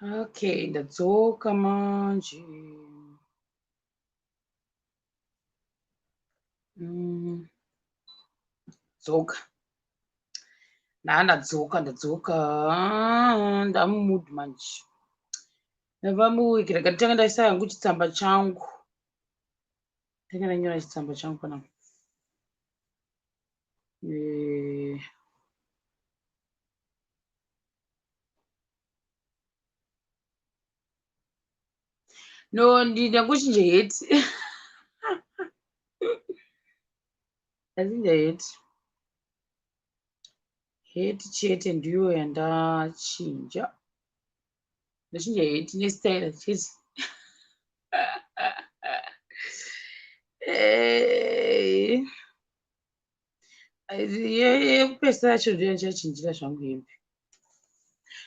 Okay, ndadzoka manje. Dzoka. Ndadzoka. Ndamumudu manje. Ndabva muwiki ndakatanga ndaisa yangu chitsamba changu. Ndanga ndanyora chitsamba changu panapa. No, ndakuchinja heti. Ndachinja heti. Heti chete ndiyo yandachinja. Ndachinja heti nestyle chete. Yekupesa yacho ndiyo ndichachinjira zvangu hembe.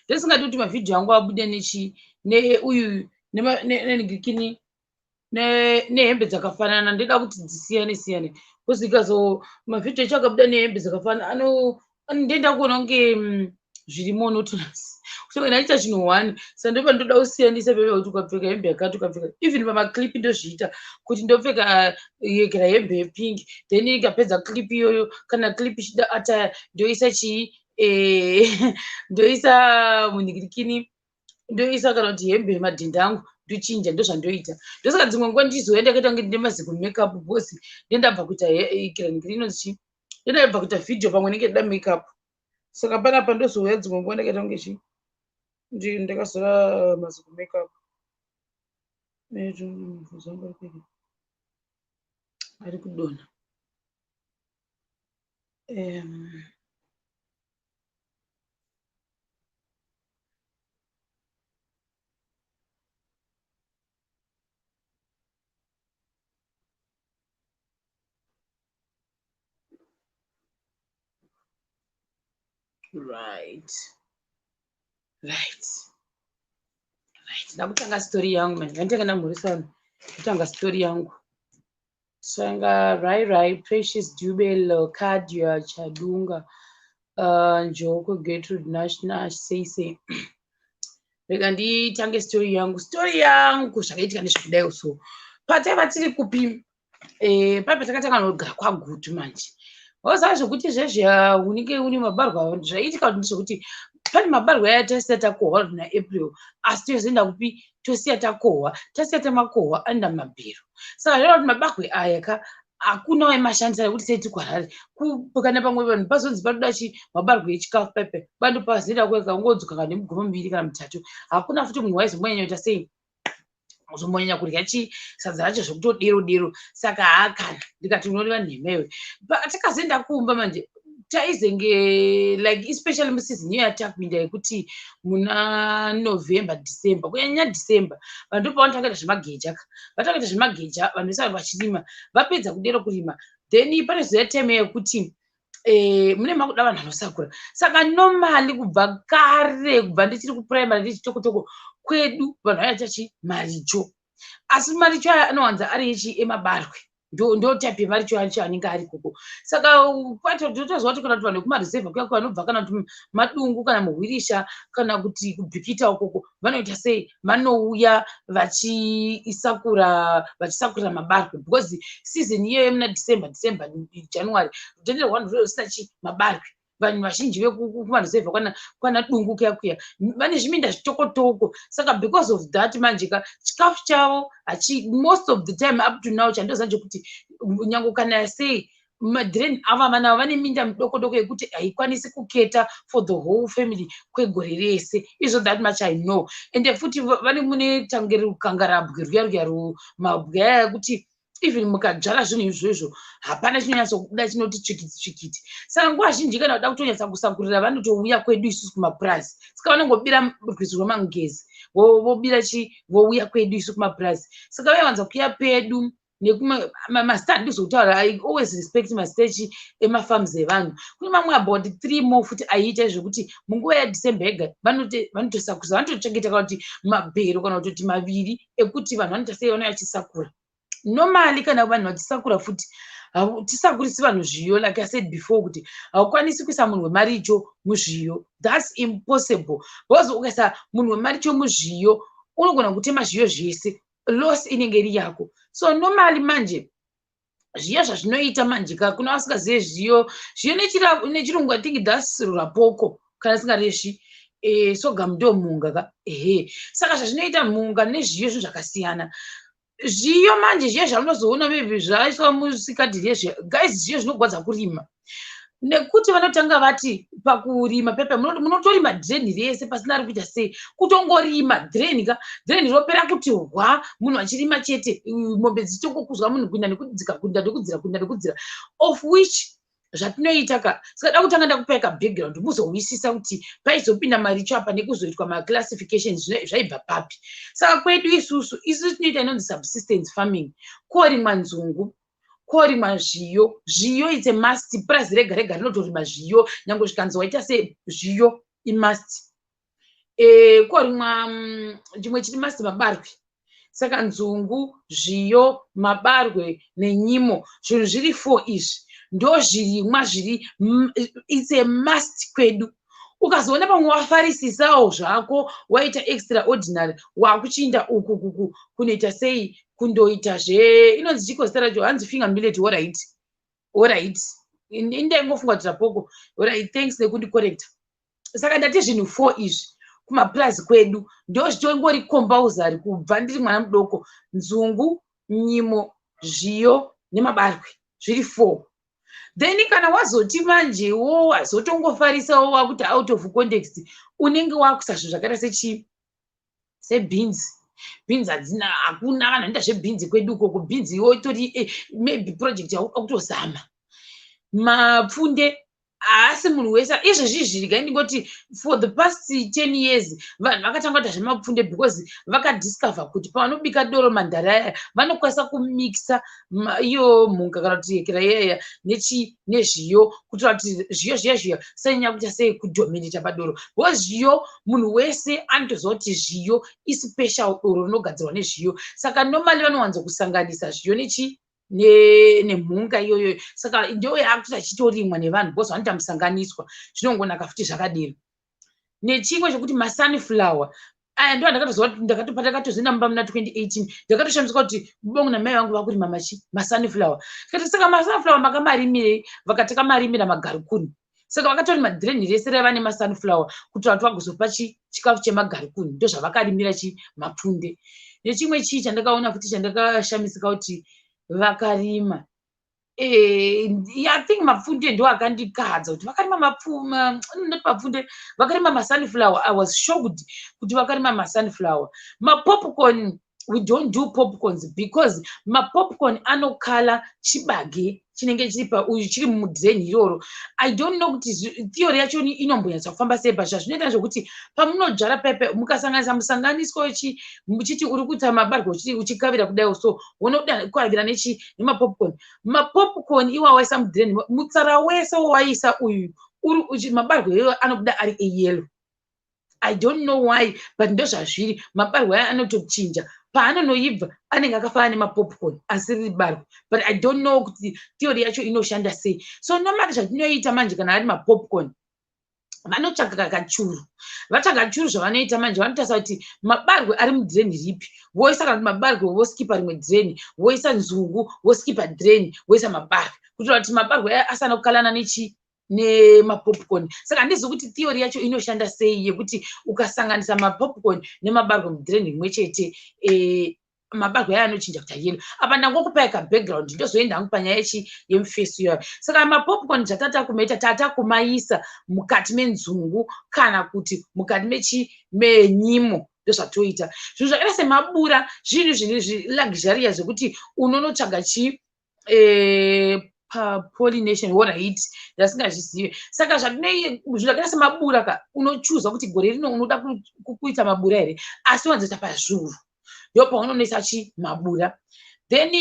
Ndosingadi kuti mavhidhiyo angu abude neuyu nenigikini nehembe dzakafanana. Ndoda kuti dzisiyane. Kusikazo mavhidhiyo acho akabuda nehembe dzakafanana ndoenda kuona kunge zviri monotonous. Kuti ndaita chinhu one sandopa ndoda kusiyanisa peve kuti ukapfeka hembe yakati ukapfeka even pamaclip ndozviita kuti ndopfeka yegera hembe yepingi then ikapedza clip iyoyo kana clip ichida ataya ndoisa chii ndoisa munhikirikini ndoisa kana kuti hembe yemadhenda angu ndochinja. Ndozvandoita. Ndosaka dzimwe nguva ndizoenda ndakaita kunge ndine maziko makeup because ndendabva kuita inonzi ndendabva kuita vhidhiyo pamwe nenge ndida makeup. Saka panapa ndozouya dzimwe nguva ndakaita kunge ndakazora maziko makeup. Ari kudonha. Right. Ndakutanga story yangu manje. Ndanga ndamhurisa kutanga story yangu. Sanga Rai Precious Dubel Kadia Chadunga Njoko Gertrude Nash say rega nditange story yangu zvakaitika nezvakudai so pataiva tiri kupi paipa takatanga nogara kwagutu manje wazava zvokuti zvezvia unenge une mabarwa zvaiitika kuti ndezvokuti pane mabarwa aya tasiya takohwa naApril asi tozoenda kupi tosiya takohwa tasiya tamakohwa anoenda mumabhero. Saka zvava kuti mabagwe aya hakuna waimashandisa nekuti sei kwarari kana pamwe vanhu pazonzi panoda mabarwe echikafu paipe bando pazoenda kwega ungodzoka kana nemugome miviri kana mitatu hakuna futi munhu waizombonyanya kuita sei uzombonyanya kurya sadza racho zvokutodero. Saka haakana ndikati unoreva nhemewe patakazoenda kuumba manje taizenge like especially musizini iyo yatakupinda yekuti muna November December kunyanya December vanhu ndopavanhu takaita zvemageja vatakaita zvemageja vanhu vese vanhu vachirima vapedza kudero kurima then panozoya time yekuti mune makuda vanhu vanosakura. Saka normally kubva kare kubva ndichiri kuprimary ndichitokotoko kwedu vanhu vaitachi maricho asi maricho aya anowanza ari emabarwe ndo type yemaricho acho anenge ari koko. Saka patotozwa kuti kana kuti vanhu vekumareserve kuya vanobva kana kuti madungu kana muhwirisha kana kuti kubhikita ukoko vanoita sei vanouya vachisakura mabarwe because season iyoyo yemuna December January kutenderwa vanhu zvisina mabarwe. Vanhu vazhinji vekumareserve kwana dungu kuya vane zviminda zvitokotoko. Saka because of that manje chikafu chavo most of the time up to now chandoziva ndechekuti nyange kana sei madrain ava vanavo vane minda midoko yekuti haikwanisi kuketa for the whole family kwegore rese. Izvo that much I know. Ende futi vane mune tange rukangarabwe ruya mabwe aya ekuti even mukadzvara zvinhu izvozvo hapana chinonyatsokubuda chinoti tsvikiti. Saka nguva zhinji kana kuda kutonyatsa kusakurira vanotouya kwedu isusu kumapurazi. Saka vanongobira rwizi rwemangezi vobira vouya kwedu isu kumapurazi. Saka vaiwanza kuya pedu nekumastandi ndizokutaura I always respect mastechi emafarms evanhu. Kune mamwe about 3 more futi aiita zvokuti munguva yaDecember yega vanotosakuza vanotochengeta kana kuti mabhero kana kuti maviri ekuti vanhu vanoita sei vanouya vachisakura. normally kana vanhu vachisakura futi tisakurisi vanhu zviyo, like I said before, kuti haukwanisi kuisa munhu wemaricho muzviyo. That's impossible. Because ukaisa munhu wemaricho muzviyo unogona kutema zviyo zvese, loss inenge iri yako. So normally manje zviyo zvazvinoita manje kuna vasingazive zviyo nechirungu I think that's rapoko kana singareshi soga ndo mhunga ka saka zvazvinoita mhunga nezviyo zvinhu zvakasiyana. Zviyo manje zviyo zvaunozoona maybe zvaiswa musikadhi guys, zviyo zvinogwadza kurima nekuti vanotanga vati pakurima pepe munotorima dhireni rese pasina ari kuita sei, kutongorima dhireni ropera kuti hwa, munhu achirima chete, mombe dzichitongokuzwa munhu kuinda nekudzika, kuinda nekudzira, of which zvatinoita ka sikada kutanga ndakupeka background muzowisisa kuti paizopinda maricho apa nekuzoitwa maclassifications zvaibva papi. Saka kwedu isusu tinoita inonzi subsistence farming, korimwa nzungu, korimwa zviyo it's a must. Purazi rega rega rinotorima zviyo, nyange zvikanzi waita sezviyo imust. Korimwa chimwe chiri must mabarwe. Saka nzungu, zviyo, mabarwe nenyimo, zvinhu zviri 4 izvi ndo zvirimwa zviri it's a must kwedu. Ukazoona pamwe wafarisisawo zvako waita extraordinary wakuchinda uku kunoita sei, kundoita inonzi chiko zita racho hanzi finger millet. Alright, indengofunga kuti rapoko. Alright, thanks nekundicorrecta. Saka ndati zvinhu 4 izvi kumapurazi kwedu ndo zvitongori compulsory kubva ndiri mwana mudoko: nzungu, nyimo, zviyo nemabarwe, zviri 4. Then kana wazoti manjewo wazotongofarisawo wakuti out of context unenge wakusa zvinhu zvakaita sebeans. Beans hakuna vanhu vanoita zvebeans kwedu ukoko. Beans iwo itori maybe project yakutozama. Mapfunde haasi munhu wese izvezvi zvirika. Indingoti for the past 10 years vanhu vakatanga kuita zvemapfunde because vakadiscover kuti pavanobika doro mandaraya vanokwanisa kumixa iyo mhunga kana kuti yekera yeya nezviyo kuitira kuti zviyo sanyanya kuita sei kudominata padoro. Because zviyo munhu wese anotoziva kuti zviyo ispecial doro rinogadzirwa nezviyo. Saka normally vanowanza kusanganisa zviyo nemhunga iyoyo. Saka ndo yakuti achitorimwa nevanhu because vanoita musanganiswa, zvinongonaka futi zvakadero. Nechimwe chekuti masunflower aya ndo ndakatozenda mumba muna 2018 ndakatoshambidzwa kuti bongo namai vangu vakurima masunflower. Tikati saka masunflower makamarimire, vakati kamarimira magarikuni. Saka vakatorima dhireni rese raiva nemasunflower kuti vantu vagozopa chikafu chemagarikuni, ndo zvavakarimira mapfunde. Nechimwe chii chandakaona futi chandakashamisika kuti vakarima I think mapfunde ndo akandikadza kuti vakarima mapfunde, vakarima masunflower. I was shocked kuti vakarima masunflower. Mapopcorn, we don't do popcorns because mapopcorn anokala chibage chinenge chiri mudhireni iroro. I don't know kuti theory yacho inombonyatsa kufamba sei, but zvinoita zvokuti pamunodzvara pepe mukasanganisa musanganiso muchiti uri kuita mabarwe uchikavira kudai, so unoda kukavira nemapopcorn. Mapopcorn iwa waisa mudhireni, mutsara wese waisa uyu mabarwe iwo anobuda ari eyellow. I don't know why, but ndo zvazviri. Mabarwe aya anotochinja paanonoibva anenge akafanana nemapopcorn asiri barwe, but I don't know kuti theory yacho inoshanda sei. So normally zvatinoita manje kana ari mapopcorn vanotsvaga kachuru. Vatsvaga churu zvavanoita manje vanotasa kuti mabarwe ari mudhireni ripi, voisa kana mabarwe voskipa rimwe dhireni, voisa nzungu voskipa dhireni, voisa mabarwe kuitira kuti mabarwe aya asana kukalana nemapopcorn. Saka handizi kuti theory yacho inoshanda sei yekuti ukasanganisa mapopcorn nemabarwe mudhireni rimwe chete mabarwe aya anochinja kuita yellow. Apa ndangokupai background ndozoenda hangu panyaya yemufeso yayo. Saka mapopcorn zvatatakumaita tatakumaisa mukati menzungu kana kuti mukati menyimo ndozvatoita. Zvinhu zvakaita semabura zvinhu zvine luxury zvekuti unonotsvaga pollination, alright, ndasingazvizive. Saka zvakaita semabura ka unochuza kuti gore rino unoda kuita mabura here, asi wanzoita pazvuru ndo paunonoisa mabura. then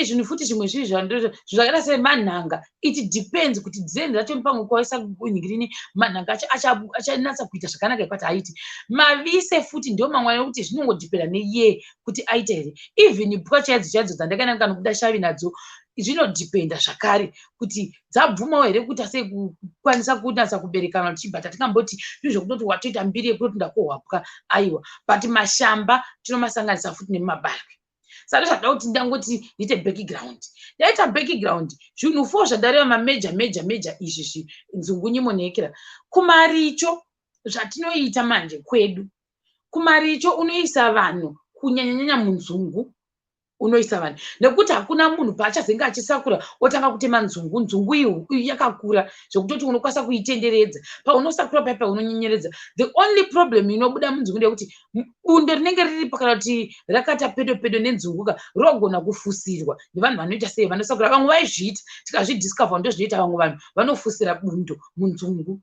zvinhu futi zvimwe zviri zvakaita semanhanga, it depends kuti design racho pamwe kwaisa kunhingirini manhanga acho achanatsa kuita zvakanaka kwati aiti. Mavise futi ndio mamwe anokuti zvinongodhipenda neiye kuti aita here. Even pwa chaidzo dzandakaenda kanokuda shavi nadzo zvinodhipenda zvakare kuti dzabvumawo here kuti asei kukwanisa kunatsa kuberekana tichibva tatingamboti zvinhu zvokutoti watoita mbiri yekutoti ndakohwapwa aiwa, but mashamba tinomasanganisa futi nemabarwe. Saka zvada kuti ndangoti ndiite background. Ndaita background zvinhu 4 zvadareva mameja izvi nzungu nyimo neekera. Kumaricho zvatinoita manje kwedu, kumaricho unoisa vanhu kunyanyanyanya munzungu unoisa vanhu nekuti hakuna munhu paachazenge achisakura otanga kutema nzungu iyo yakakura zvokutoti unokwanisa kuitenderedza. Paunosakura paipa unonyenyeredza. The only problem inobuda munzungu ndeyekuti bundo rinenge riri pakati kuti rakata pedo nenzunguka rogona kufusirwa nevanhu vanoita sei vanosakura. Vamwe vaizviita tikazvidiscover ndozvinoita vamwe vanhu vanofusira bundo munzungu.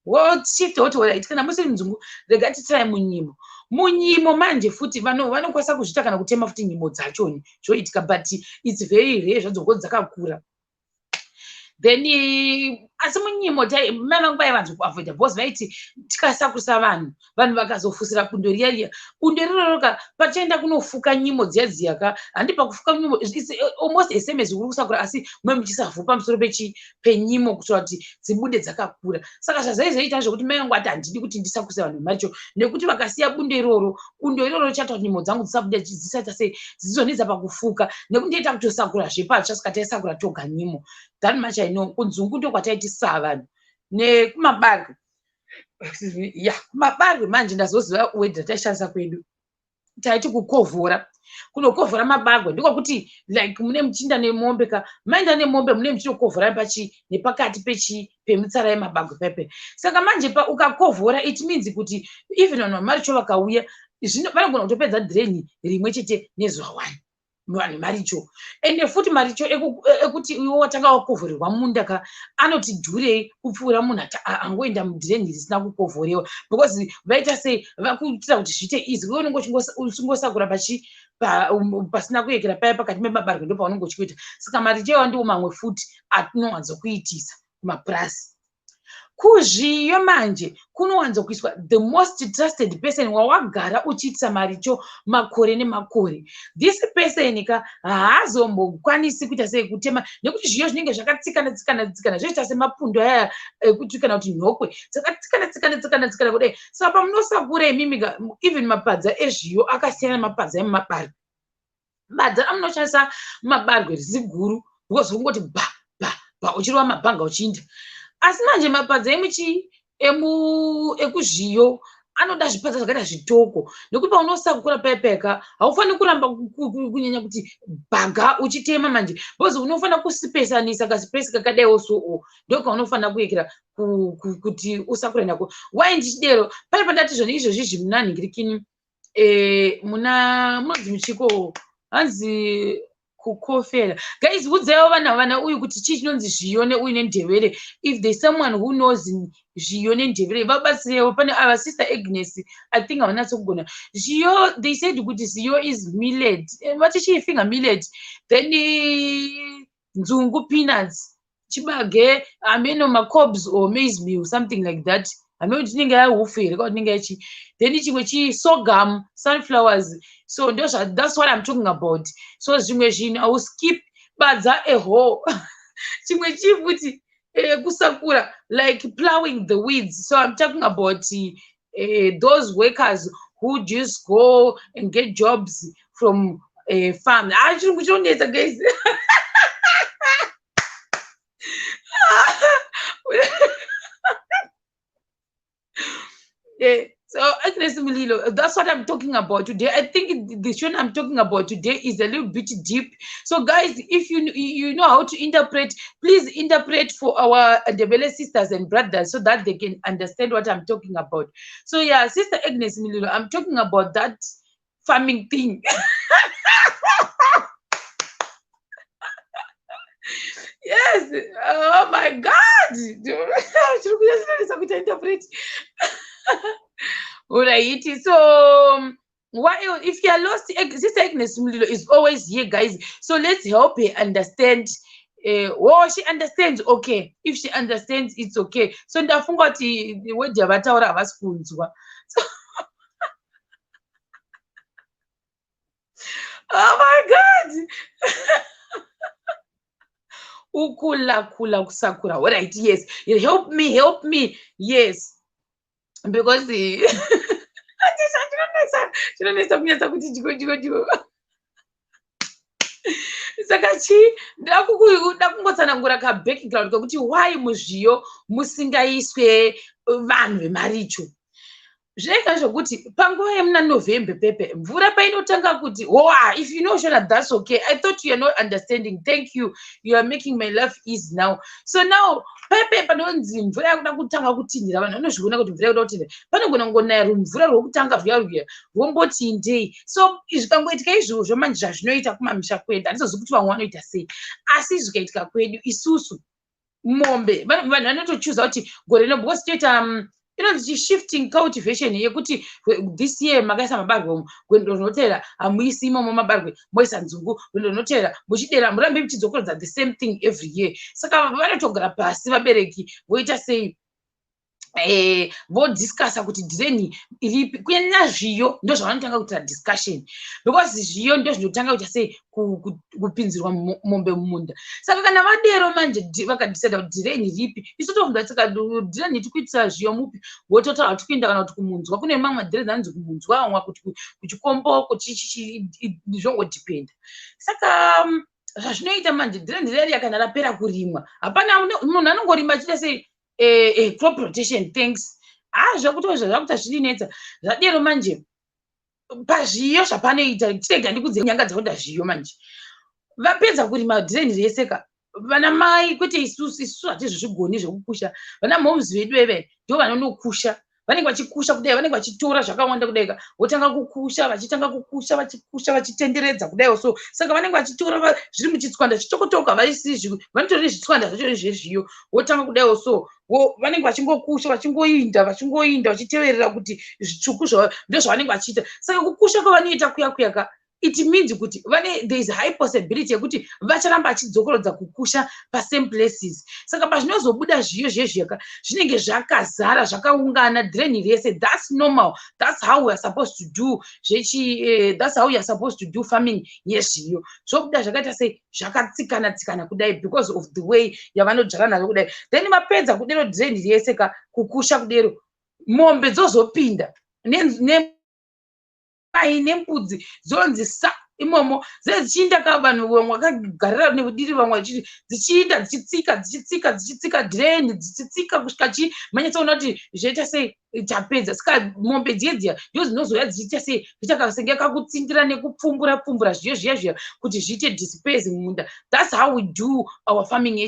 Wochiti woti kana musiri munzungu rega titirai munyimo manje futi vanokwanisa kuzviita kana kutema futi nyimo dzachoni zvoitika, but it's very rare zvadzongoti dzakakura. Then asi munyimo mai vangu vaivanza kuavoida because vaiti tikasakurisa vanhu vakazofusira bundo riya bundo riroroka pachaenda kunofuka nyimo dziya handi pakufuka nyimo almost same as kuri kusakura asi mwe muchisavhu pamusoro penyimo kuitira kuti dzibude dzakakura. Saka zvazaizoita zvokuti mai vangu ati handidi kuti ndisakurisa vanhu maricho nekuti vakasiya bundo iroro chata kuti nyimo dzangu dzisabuda dzisaita sei dzizonetsa pakufuka nekuti ndoita kutosakura zvepacha saka taisakura toga nyimo. That much I know. Kunzungu ndo kwataitisa vanhu nekumabarwe. Kumabarwe manje ndazoziva wedha taishandisa kwedu taiti kukovhora. Kunokovhora mabarwe ndiko kuti like mune muchinda nemombe maenda nemombe mune muchinokovhora nepakati pemitsara yemabarwe pepe. Saka manje ukakovhora it means kuti even vanhu vamaricho vakauya vanogona kutopedza drain rimwe chete nezuva 1 vanhu maricho. Ende futi maricho ekuti iwe watanga wakovhorirwa munda anoti dhurei kupfuura munhu angoenda mudhireni risina kukovhorewa because vaita sei vakuitira kuti zviite easy. Iwe unenge uchingosakura pasina kuyekera paya pakati memabarwe ndo paunenge uchikuita. Saka maricho iwa ndiwo mamwe futi atinowanzokuitisa kumapurasi. Kuzviyo manje kunowanza kuiswa the most trusted person wawagara uchiitisa maricho makore nemakore. This person haazombokwanisi kuita sei kutema nekuti zviyo zvinenge zvakatsikana zvoita semapundo aya ekuti kana kuti nhokwe dzakatsikana kudai. Saka pamunosakura imimi even mapadza ezviyo akasiyana nemapadza emumabari. Badza amunoshandisa mabarwe ziguru because ungoti ba uchiriwa mabhanga uchiinda. Asi manje mapadza ekuzviyo anoda zvipadza zvakaita zvitoko nekuti paunosakura paipeka haufaniri kuramba kunyanya kuti bhaga uchitema manje because unofanira kusipesanisa kasipesi kakadaiwo so ndokaunofanira kuyekera kuti usakure nako. Wai ndichidero paipa ndati zvona izvozvi munanhingirikini munodzi muchiko hanzi kukofera. Guys, udzaiwo vana uyu kuti chii chinonzi zviyo neuyu nendevere. If there's someone who knows zviyo nendevere vabatsirewo. Pane our sister Agnes I think havanatso kugona zviyo. They said kuti zviyo is millet. Vatichiifinga millet, then nzungu peanuts, chibage ameno macobs or maize meal something like that. Ameno tinenge yaufere kwa tinenge yachi. Then chimwe sorghum, sunflowers. So that's what I'm talking about. So zvimwe zvinhu I will skip badza eho. Chimwe chifuti kusakura like plowing the weeds. So I'm talking about those workers who just go and get jobs from a farm. Actually, guys. So that's what I'm talking about today. I think the show I'm talking about today is a little bit deep. So guys, if you know how to interpret, please interpret for our Ndebele sisters and brothers so that they can understand what I'm talking about. So yeah, Sister Agnes Mililo, I'm talking about that farming thing. Yes. Oh my God. Interpret. Alright, so Why, if you are lost, Sister Agnes Mulilo is always here, guys. So let's help her understand. She understands, okay. If she understands, it's okay. So ndafunga kuti wedi avataura havasi kunzwa. Oh my God. Ukula kula kusakura. All right, yes. Help me. Yes. Because the saka chi ndakungotsanangura kabackground kokuti why muzviyo musingaiswe vanhu vemaricho. Zvega zvokuti panguva yemuna November pepe mvura painotanga kuti if you know Shona, that's okay. I thought you are not understanding. Thank you. You are making my life easy now. So now pepe panonzi mvura yakuda kutanga kutinhira vanhu vanozviona kuti mvura yakuda kutinhira panogona kungonaya rumvura rwokutanga rwuya rwomboti ndei. So zvikangoitika izvozvo manje zvazvinoita kumamisha kwedu handizozivi kuti vamwe vanoita sei, asi zvikaitika kwedu isusu mombe vanhu vanotochuza kuti gore rino because toita shifting cultivation yekuti this year makaisa mabarwe gwendo rinotera hamuisi imomo mabarwe moisa nzungu, gwendo rinotera muchidera murambe muchidzokeredza the same thing every year. Saka vanotogara pasi vabereki voita sei, vodiscassa kuti dhireni iripi kunyanya zviyo ndo zvavanotanga kuita discussion, because zviyo ndo zvinotanga kuita sei kupinzirwa mombe mumunda. Saka kana vadero manje vakadecida kuti dhireni ripi, isu tobva tsika dhireni tikuitira zviyo mupi, vototaura kuti kuenda kana kuti kumunzwa kune mamwe dhireni anzi kumunzwa, amwe kuti kuchikomboko zvongodependa. Saka zvazvinoita manje dhireni riya kana rapera kurimwa hapana munhu anongorima achiita sei crop rotation things. Zvakuti zvakuta zvirinetsa zvadero manje pazviyo zvapanoita tirega ndikudze nyanga dzakuda zviyo manje vapedza kurima dhireni reseka vana mai kwete isusu hatizvizvigoni zvekukusha, vana moms vedu veve ndo vanonokusha, vanenge vachikusha kudai, vanenge vachitora zvakawanda kudaika votanga kukusha vachitanga kukusha vachikusha vachitenderedza kudaiwo. So saka vanenge vachitora zviri muchitswanda chitokotoka vaisizvi vanotora nezvitswanda zvacho zvezviyo votanga kudaiwo. So vanenge vachingokusha vachingoinda vachiteverera kuti zvitsvuku ndo zvavanenge vachiita. Saka kukusha kwavanoita kuyaka it means kuti there is high possibility yekuti vacharamba vachidzokerodza kukusha pasame places. Saka pazvinozobuda zviyo zvezveka zvinenge zvakazara zvakaungana dhireni rese. That's normal, that's how we are supposed to do that's how we are supposed to do farming yezviyo. Zvobuda zvakaita sei zvakatsikana kudai because of the way yavanodzvara nazo kudai. Then vapedza kudero dhireni rese kukusha kudero mombe dzozopinda nembudzi zonzi sa imomo dzichiinda kavanhu vamwe vakagarira neudiri vamwe dzichiinda dzichitsika dhireni dzichitsika kusvika manyatsoona kuti zvoita sei tapedza. Saka mombe dziyedziya ndo dzinozoya dzichiita sei zvichakasenge kakutsindira nekupfumbura zviya kuti zviite disperse mumunda. That's how we do our farming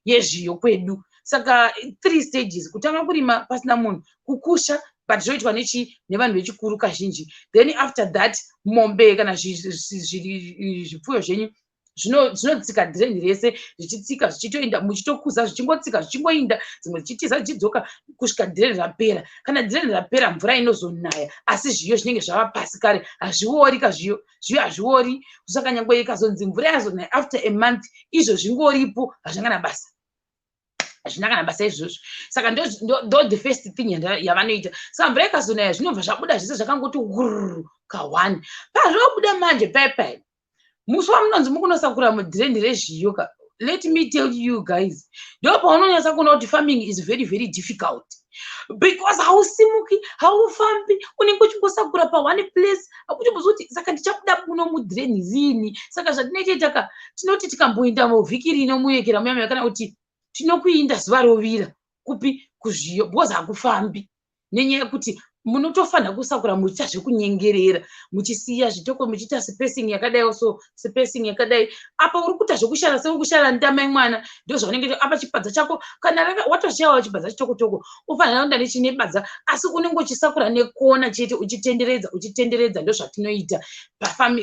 yezviyo kwedu. Saka 3 stages: kutanga kurima pasina munhu, kukusha but zvoitwa nevanhu vechikuru kazhinji, then after that mombe kana zvipfuyo zvenyu zvinotsika dhireni rese zvichitsika zvichitoinda muchitokuza zvichingotsika zvichingoinda dzimwe dzichitiza zvichidzoka kusvika dhireni rapera. Kana dhireni rapera mvura inozonaya asi zviyo zvinenge zvava pasi kare hazviori kazviyo hazviori. Saka nyangwe ikazonzi mvura yazonaya after a month izvo zvingoripo hazvina kana basa izvozvo. Saka ndo the first thing yavanoita. Saka mvura ikazonaya zvinobva zvabuda zvese zvakangoti ka1 pazvobuda manje pepe musi wamunonzi mukunosakura mudhireni rezviyo. Let me tell you guys, ndo paunonyatsa kuona kuti farming is very very difficult because hausimuki haufambi unenge uchingosakura pa1 place akuchimbozuti saka ndichabuda muno mudhireni rini. Saka zvatinoita tinoti tikamboinda muvhiki rino muyekera muyamaya kana kuti tinokuinda zuva rovira kupi kuzviyo because hakufambi nenyaya yekuti munotofanira kusakura muchiita zvekunyengerera muchisiya zvitoko muchiita spacing yakadai. So spacing yakadai apa uri kuita zvekushara sekushara ndamai mwana ndo zvaunenge apa chipadza chako kana watoshayawo chipadza chitokotoko ufanira kuenda nechine badza asi unenge uchisakura nekona chete uchitenderedza ndo zvatinoita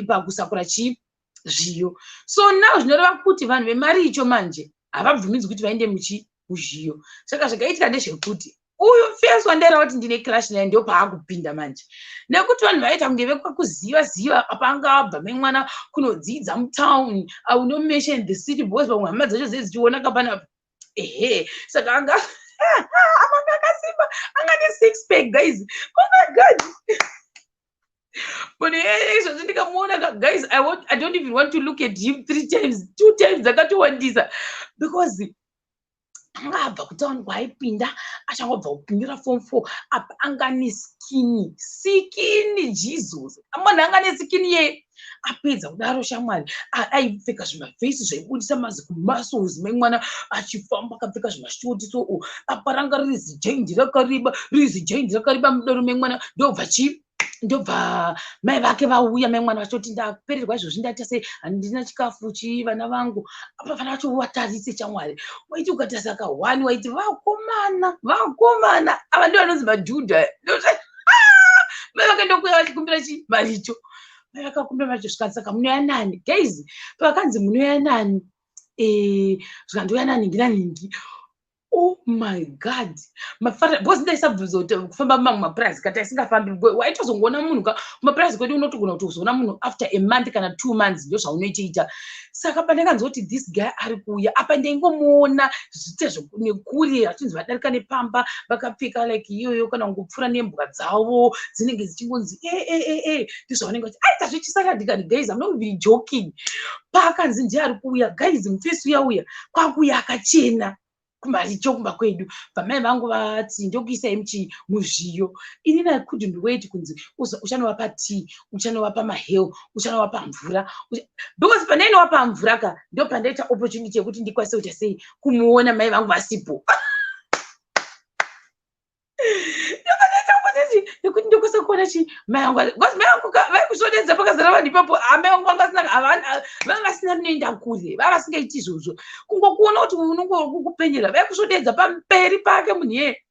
pakusakura zviyo. So now zvinoreva kuti vanhu vemari icho manje havabvumidzwi kuti vaende muzhiyo. Saka zvakaitika ndezvekuti uyu first wandaira kuti ndine crash naye ndio paakupinda manje nekuti vanhu vaita kunge vekwakuziva apa anga abva memwana kunodzidza mutown. I will not mention the city boys vamwe hama dzacho dzichiona kapana ehe saka anga amanga akasimba anga ne six pack guys. Oh my god. But izvozvi ndikamuona guys, I don't even want to look at him 3 times 2 times akatowandisa because anga abva kutaura kwaipinda achangobva kupindira form 4 apa anga ne sikini Jesus amwana anga ne sikini ye apedza kudaro shamwari aipfeka zvimavhesi zvaibudisa mazi kumuscles memwana achifamba akapfeka zvimashoti so apa ranga rizijaindi rakareba mudoro memwana ndobva mai vake vauya memwana vachoti ndapererwa izvozvi ndaita sei handina chikafu vana vangu apa vana vacho vatarise chamwari waiti ukatarisa ka 1 waiti vakomana ava ndio vanonzi madhudha mai vake ndokuya vachikumbira maricho mai vakakumbira maricho zvikanzi munoya nani guys pakanzi munoya nani zvikandoya naningi. Oh my god mafara bosi ndaisabvunza kufamba mamwe mapurazi kati isingafambi waitozongoona munhu kumapurazi kwedu unotogona kuti uzoona munhu after a month kana 2 months ndio zvaunochiita. Saka pandakanzi kuti this guy ari kuuya apa ndaingomuona zvite nekure achinzi vadarika nepamba vakapfeka like iyoyo kana kungopfura nembwa dzavo dzinenge dzichingonzi ndizvo vanenge vati aita zvechisaka ndikani guys I'm not even joking. Pakanzi ndiye ari kuuya guys mufesi uyauya kwakuuya akachena kumaricho kumba kwedu pamai vangu vati ndokuisai muzviyo inini I couldn't wait kunzi uchanovapa tea uchanovapa maheu uchanovapa mvura because pandainowapa mvura ka ndo pandaita opportunity yekuti ndikwanise kuita sei kumuona mai vangu vasipo nekuti ndokwanisa kuona mai vangu vaikusvodedza pakazara vanhu ipapo amai vangu vanga vasina rinoenda kure vanga vasingaiti izvozvo kungokuona kuti unongokupenyera vaikusvodedza pamberi pake munhu yeye.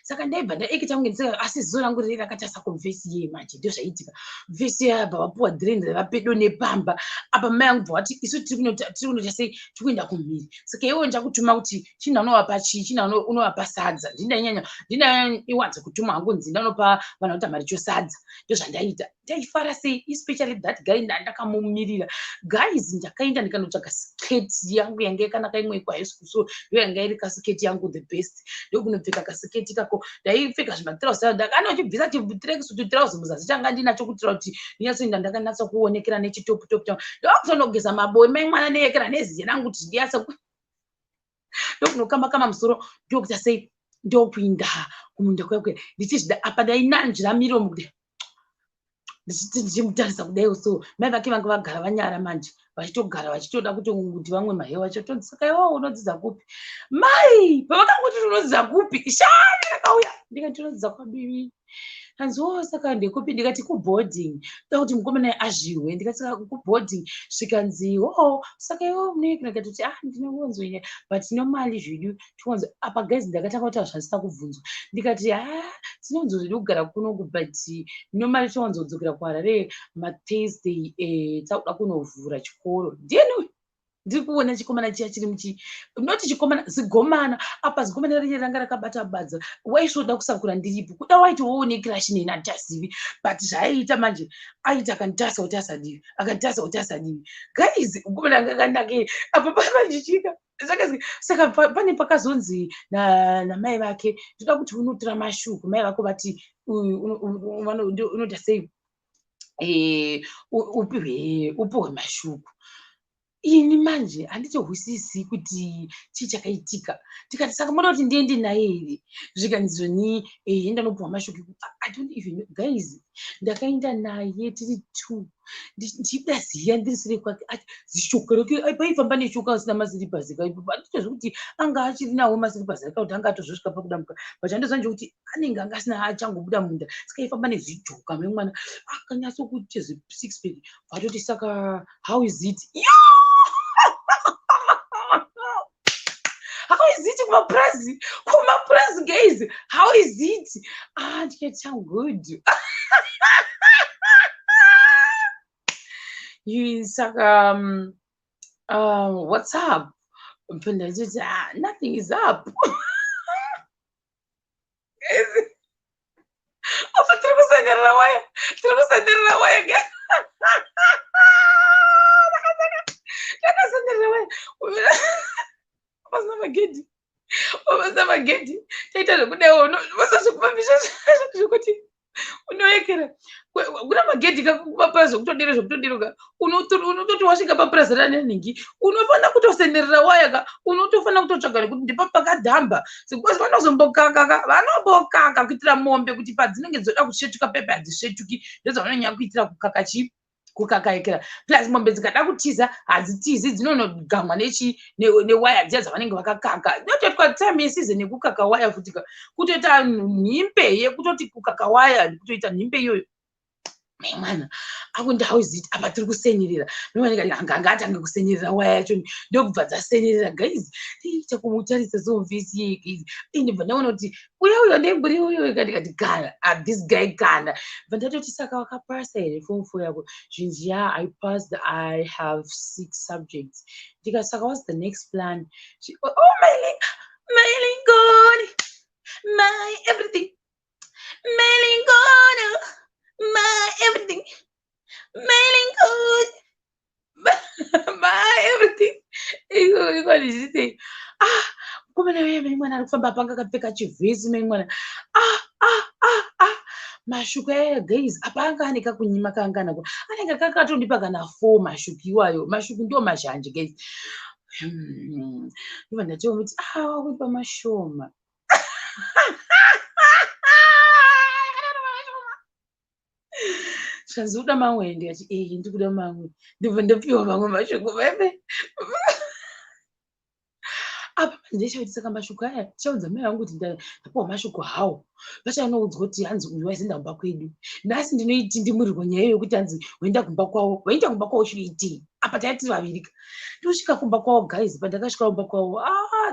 Saka ndaibva ndaeketa kunge ndisaka asi zizo rangu riri rakatarisa kumvesi yeye manje ndio zvaitika mvesi yabva vapuwa drain ravapedo nepamba apa mai angu bva vati isu tiri kunoita sei tiri kuenda kumhiri saka iwewe ndakutuma kuti china unovapa china unovapa sadza ndinanyanya iwanze kutuma hangu nzi ndanopa vanhu kuti maricho sadza ndio zvandaita ndaifara sei especially that guy ndandakamumirira guys ndakaenda ndikanotsvaga sketi yangu yanga yakanaka imwe kwa high school so ndio yanga iri kasiketi yangu the best ndio kunopfeka kasiketi kako ndaipfeka zvimatirauzi ndakana uchibvisa chitirauzi muzasi changa ndinacho kutira kuti ndinatsoenda ndakanatsa kuonekera nechitopu changu ndokutonogeza maboe mai mwana neyekera neziye rangu kuti ndiyatsa ndokunokamba musoro ndokuita sei ndokuinda kumunda kwakwe ndichizvida apa ndainanjira miromo kuti ndichimutarisa kudai so mai vake vanga vagara vanyara manje vachitogara vachitoda kuti vamwe maheu vachotonzi saka iwewe unodzidza kupi mai pavakangoti unodzidza kupi shani rakauya ndikati ndinodzidza kwabibi hanzi saka ndekupi ndikati kuboarding da kuti mukomana azviwe ndikati kuboarding zvikanzi saka iwewe munoyekera ndikati kuti ndinonzwa but tino mali zvidu tiwanzo apa guys ndakatanga kuti zvasina kubvunzwa ndikati tinonzwa zvidu kugara kunoku but tino mali tiwanzodzokera kuHarare maThursday takuda kunovhura chikoro ndiyeni ndiri kuona chikomana chiya chiri noti chikomana zigomana apa zigomana rinye ranga rakabata badza waisvoda kusakura ndiripo kuda waiti wowo nekirashi neni handichazivi but zvaiita manje aita akanditasa kuti asadivi akanditasa kuti asadivi guys gomana ranga kanake apa pamachichika saka pane pakazonzi namai vake toda kuti unotora mashuku mai vako vati unoita sei upiwe mashuku. Ini manje handitohwisisi kuti chii chakaitika tikati saka moda kuti ndiende naye here zvikanzoni enda nopuwa mashuku I don't even know guys ndakaenda naye tiri 2 ndichida ziya ndirisire kwake zishoko rake paifamba neshoka asina masiripasi kaipo anditozvi kuti anga achiri nawo masiripasi akauti anga atozvosvika pakudamuka but andozvanje kuti anenge anga asina achangobuda munda saka aifamba nezvijoka memwana akanyatsokuti 6 pack vatoti saka how is it how is it kumapurazi guys how is it ndikati good saka what's up ndachiti nothing is up takasenderera waya tiri kusenderera waya takasenderera waya pasina magedhi pasina magedhi taita zvekudewo vasazvikupambisa zvekuti unoyekera kuna magedhi kapapurazi zvekutodiro zvekutodiroka unototi wasvika papurazi ranenhingi unofanira kutosenderera waya ka unotofanira kutotsvaga nekuti ndipo pakadhamba sekuzi vanozombokaka vanombokaka kuitira mombe kuti padzinenge dzoda kusvetuka pepe hadzisvetuki ndozvavanonyanya kuitira kukaka chii kukakaikira plus mombe dzikada kutiza hadzitizi dzinonogamwa newaya dziya dzavanenge vakakaka nototwa time yesize nekukaka waya futika kutoita nhimbe yekutoti kukaka waya kutoita nhimbe iyoyo mwana akundauziiti apa tiri kusenyerera memanekati hanga atange kusenyerera waya yacho ndokubva dzasenyerera guys tiita kumutarisa somuvhisi yegaizi ndibva ndaona kuti uya ndemburi uyo kandikati kana this guy kana bva ndatoti saka wakapasa here form 4 yako zvinji I passed, I have 6 subjects ndikasaka what's the next plan oh my lingoni my everything my lingoni my everything mailing good my everything ikonizite kumene wewe mwana ari kufamba panga akapfeka chivhesi mwana mashuku aya guys apa anga aneka kunyima kangana kwa anenge kakatondipa kana 4 mashuku iwayo mashuku ndo mazhanje guys iva ndatiwa kuti wakupa mashoma zvanzi uda mamwe ndikati ndikuda mamwe ndibva ndapiwa mamwe mashuku veve apa ndechauti saka mashuku aya chaudza mai vangu kuti ndapiwa mashuku hawo vachanoudzwa kuti hanzi uyu waizinda kumba kwedu nhasi ndinoiti ndimurirwa nyaya yokuti hanzi waenda kumba kwawo chiitei apa taitiri vavirika ndosvika kumba kwawo guys pandakasvika kumba kwawo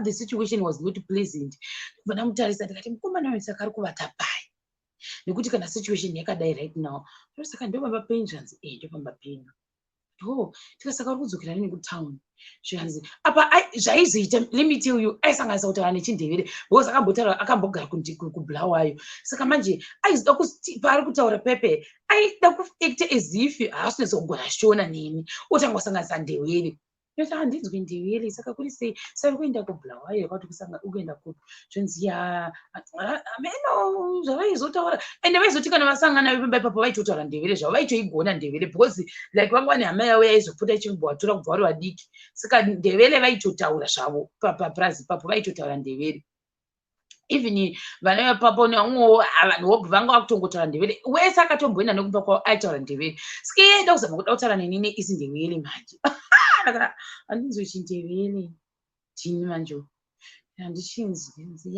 the situation was not pleasant ndibva ndamutarisa ndikati mukomana wese akari kuvata pai nekuti kana situation yakadai right now ndosaka ndopamba penyu zvanzi ndopamba penyu tikasaka uri kudzokera neni kutown zvanzi apa zvaizoita limiti uyu aisanganisa kutaura nechindevere because akambogara kubulawayo saka manje aizoda kuti paari kutaura pepe aida kuacta as if haasinoisa kugona shona neni otangosanganisa ndevere yoti handinzwi ndevere saka kuri sei sari kuenda kubulawayo yakati kuenda kupi zvanzi ameno zvavaizotaura ende vaizoti kana vasangana vepamba ipapo vaitotaura ndevere zvavo vaitoigona ndevere because like vanga vane hama yavo yaizopfuta ichimbovatora kubva vari vadiki saka ndevere vaitotaura zvavo papurazi ipapo vaitotaura ndevere even vana vepapo neamwewo vanhu vobva vanga vakutongotaura ndevere wese akatomboenda nekumba kwavo aitaura ndevere saka iye ida kuzama kuda kutaura neni neisi ndevere manje handinzwi chindevere chini manje handichinzwi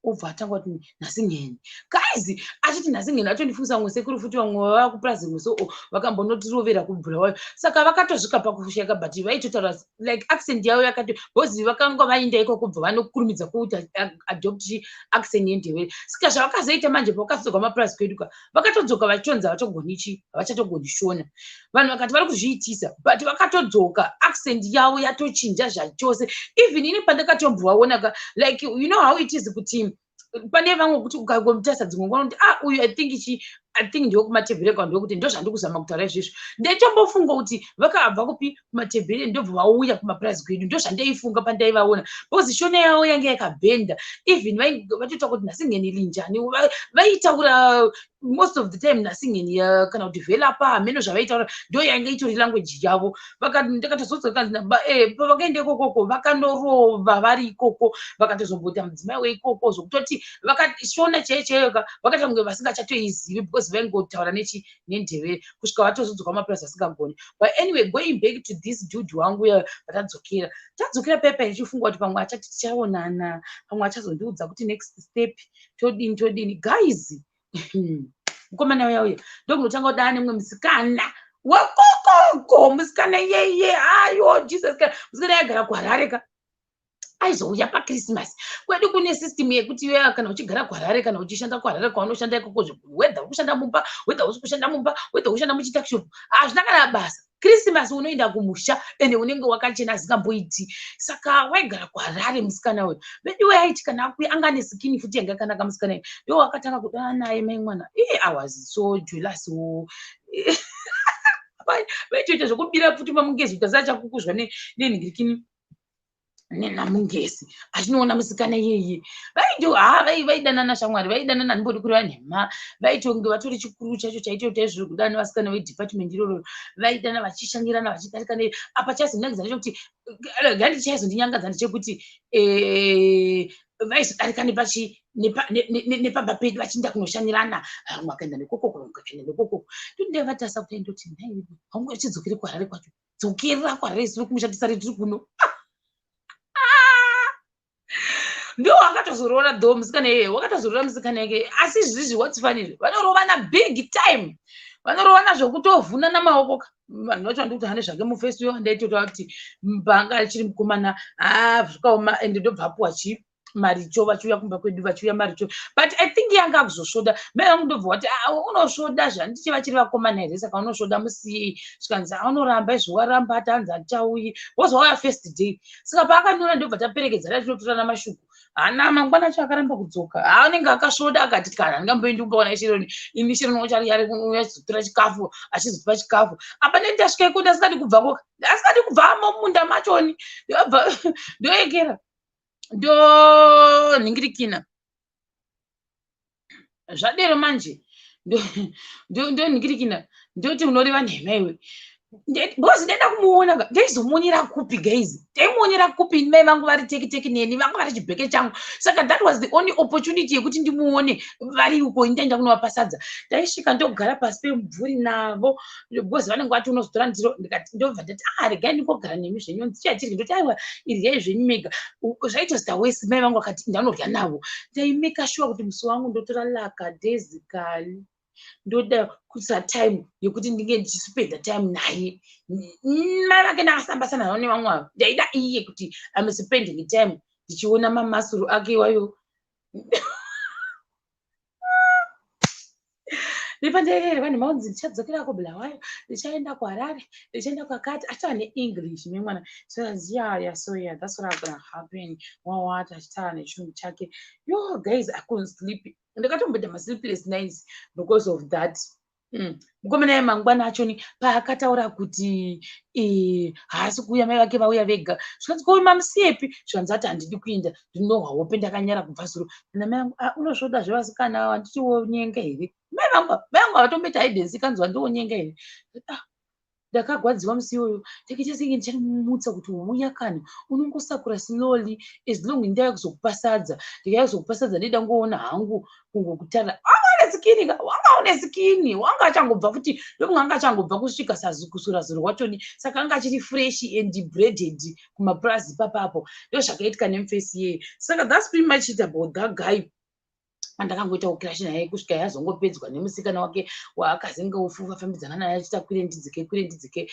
obva atanga kuti nhasingeni guys achiti nhasingeni atondifunsa mwe sekuru futi vamwe vakupurazi mweso vakambonotirovera kubhulawayo saka vakatosvika pakusheka but vaitotaura like accent yavo yakati bhozi vakanga vainda ikoko kubva vanokurumidza kuuta adopt accent yendevere saka zvavakazoita manje pakazodzoka mapurazi kweduka vakatodzoka vachitonza havachagoni chi havachatogoni shona vanhu vakati vari kuzviitisa but vakatodzoka accent yavo yatochinja zvachose even ini pandakatombovaona like you know how it is kuti pane vamwe kuti ukangomutarisa dzimwe ngona kuti uyu I think ndiwo kumatebhureka ndokuti ndo zvandiri kuzama kutaura izvizvo ndaitombofunga kuti vakabva kupi kumatebhureka ndobva vauya kumapurazi kwedu ndo zvandaifunga pandaivaona because shona yavo yange yakabhenda even vatoita kuti nhasingeni linjani vaitaura most of the time nhasingeni kana kuti velapa hameno zvavaitaura ndo yange itori language yavo ndakatozodzoka pavakaenda ikokoko vakandorova vari ikoko vakatozombota mudzimai weikoko zvokutoti vakashona chaiyo vakatange vasingachatoizivi because vaingotaura nendevere kusvika vatozodzoka mapurazi asingagoni but anyway going back to this dude wangu tadzokera pepa ichifunga kuti pamwe achati tichaonana pamwe achazondiudza kuti next step todini guys mukomana uyauya ndokunotanga kudana nemwe musikana wakokoko musikana yeye ayo Jesus Christ musikana yagara kuharare aizouya pakrisimasi kwedu kune system yekuti iwe kana uchigara kuharare kana uchishanda kuharare kwaunoshanda ikoko whether ukushanda mumba whether usikushanda mumba whether ushanda muchitakishop hazvina kana basa Christmas unoenda kumusha ende unenge wakachena zikamboiti. Saka waigara kuHarare musikana uyu. Bediwe aiti kana anga skin futi yanga kanaka musikana. Ndo wakatanga kudana naye mai mwana. I was so jealous. Vaitoita zvokubira futi mamungezi utasacha kukuzwa nenhingirikini nenamungezi achinoona musikana yeye vaidanana shamwari vaidanana ndimbodi kuri vanhema vaitonge vatori chikuru chacho chaitoita zviri kudana vasikana vedepartment iroro vaidana vachishanyirana vachidarika nei apa chaizonyangadza nechekuti gandi chaizondinyangadza ndechekuti vaizodarika nepamba pedu vachienda kunoshanyirana mwakaenda nekokoko mukakaenda nekokoko ndindevatasa kuti aindoti nhai hangu achidzokere kuHarare kwacho dzokerera kuHarare siri kumushatisa retiri kuno ndo wakatozorora dho musikana yeye wakatozorora musikana yake asi zvizvi watifanire vanorovana big time vanorovana zvokutovhunana maoko vanhu vacho vandikuti hane zvake mufesi yo ndaitota kuti mbanga achiri mukomana zvikaoma ende ndobva apuwa maricho vachiuya kumba kwedu vachiuya maricho but I think yanga kuzosvoda mai vangu ndobva wati unosvoda zvandichi vachiri vakomana here saka unosvoda musiye zvikanzi unoramba izvo waramba tanzi achauyi wozouya first day saka paakanyora ndobva taperekedza tachinotorana mashuku hana mangwana acho akaramba kudzoka anenge akasvoda akati kana ndingamboendi kumbaona ishironi ini shironi uchazotora chikafu achizotipa chikafu apa ndendasvika iko ndasikadi kubvako ndasikadi kubvamo mumunda machoni ndoekera ndo nhingirikina zvadero manje ndo nhingirikina ndoti unoreva nhema iwe because ndaenda kumuona ndaizomuonera kupi guys ndaimuonera kupi mai vangu vari teki neni vangu vari chibheke changu saka that was the only opportunity yekuti ndimuone vari uko ndaenda kunovapasadza ndaisvika ndogara pasi pemumvuri navo because vanenge vati unozotora ndiro ndikati ndobva ndati regai ndingogara nemi zvenyu ndichatirye ndoti aiwa iryai zvenyu mega zvaitozita wesi mai vangu vakati ndanorya navo ndaimeka sure kuti musi wangu ndotora lakadezikali ndoda kuisa time yekuti ndinge ndichispenda time naye mai vake ndakasambasana navo nevamwe vavo ndaida iye kuti am spending time ndichiona mamasuru ake iwayo ndipanderere vanhu maunzi ndichadzokera kubulawayo ndichaenda kuHarare ndichaenda kwakati achava neEnglish memwana so yeah that's what gonna happen wawati achitaura nechirungu chake yo guys I couldn't sleep ndakatomboita masleepless nights because of that mukomana ye mangwana achoni paakataura kuti haasi kuuya mai vake vauya vega zvikanzi ko mamusiyepi zvikanzi ati handidi kuenda ndinohwa hope ndakanyara kubva zuro na mai vangu unosvoda zvevasikana handitiwo nyenga here mai vangu avatomboita haidensi kanzwa ndiwo nyenga here ndakagwadziwa musi iyoyo ndakaita senge ndichamumutsa kuti uya kana unongosakura slowly as long ndaya kuzokupasadza ndikaizokupasadza ndida ngoona hangu kungokutara wanga une skini wanga achangobva futi ndokunga anga achangobva kusvika kusura zuro wachoni saka anga achiri fresh and breaded kumapurazi papapo ndo zvakaitika nemufesi yeye saka that's pretty much it about that guy andakangoita ukirashi naye kusvika yazongopedzwa nemusikana wake waakazinge ufafambidzana naye achita kwire ndidzike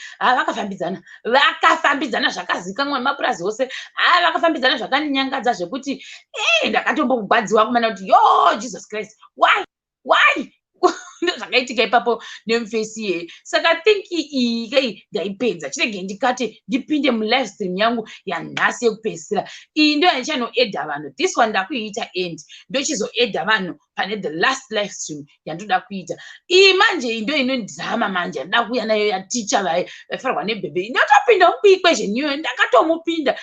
vakafambidzana zvakazikanwa mapurazi ose vakafambidzana zvakandinyangadza zvekuti ndakatombogwadziwa kumana kuti yo Jesus Christ why zvakaitika ipapo nemufesi yeye saka think ikei ndaipedza chirege ndikati ndipinde mulive stream yangu yanhasi yekupedzisira iyi ndo yandichanoedha vanhu this one ndakuiita end ndochizoedha vanhu pane the last live stream yandoda kuita iyi manje iyi ndo inondirama manje yandoda kuuya nayo yaticha vaifarwa nebhebhe ndotopinda mukuikwezheni iyoyo ndakatomupinda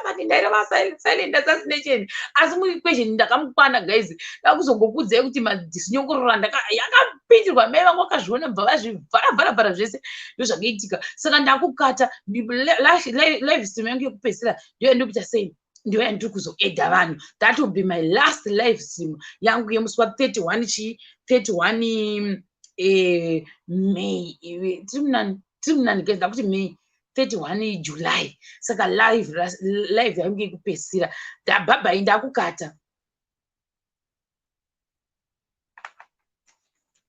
but ndaireva silent assassination asi muequation ndakamukwana guys ndakuzongokudzai kuti madisinyongorora yakapindirwa mai vangu vakazviona bva vazvivharavharavhara zvese ndozvakaitika saka ndakukata live stream yangu yekupedzisira ndiyo ndikuita sei ndiyo yandiri kuzoedha vanhu that will be my last live stream yangu yemusi wa31 May tiri munani guys ndakuti May 31 July saka live yangu yekupedzisira ndabhabhai ndakukata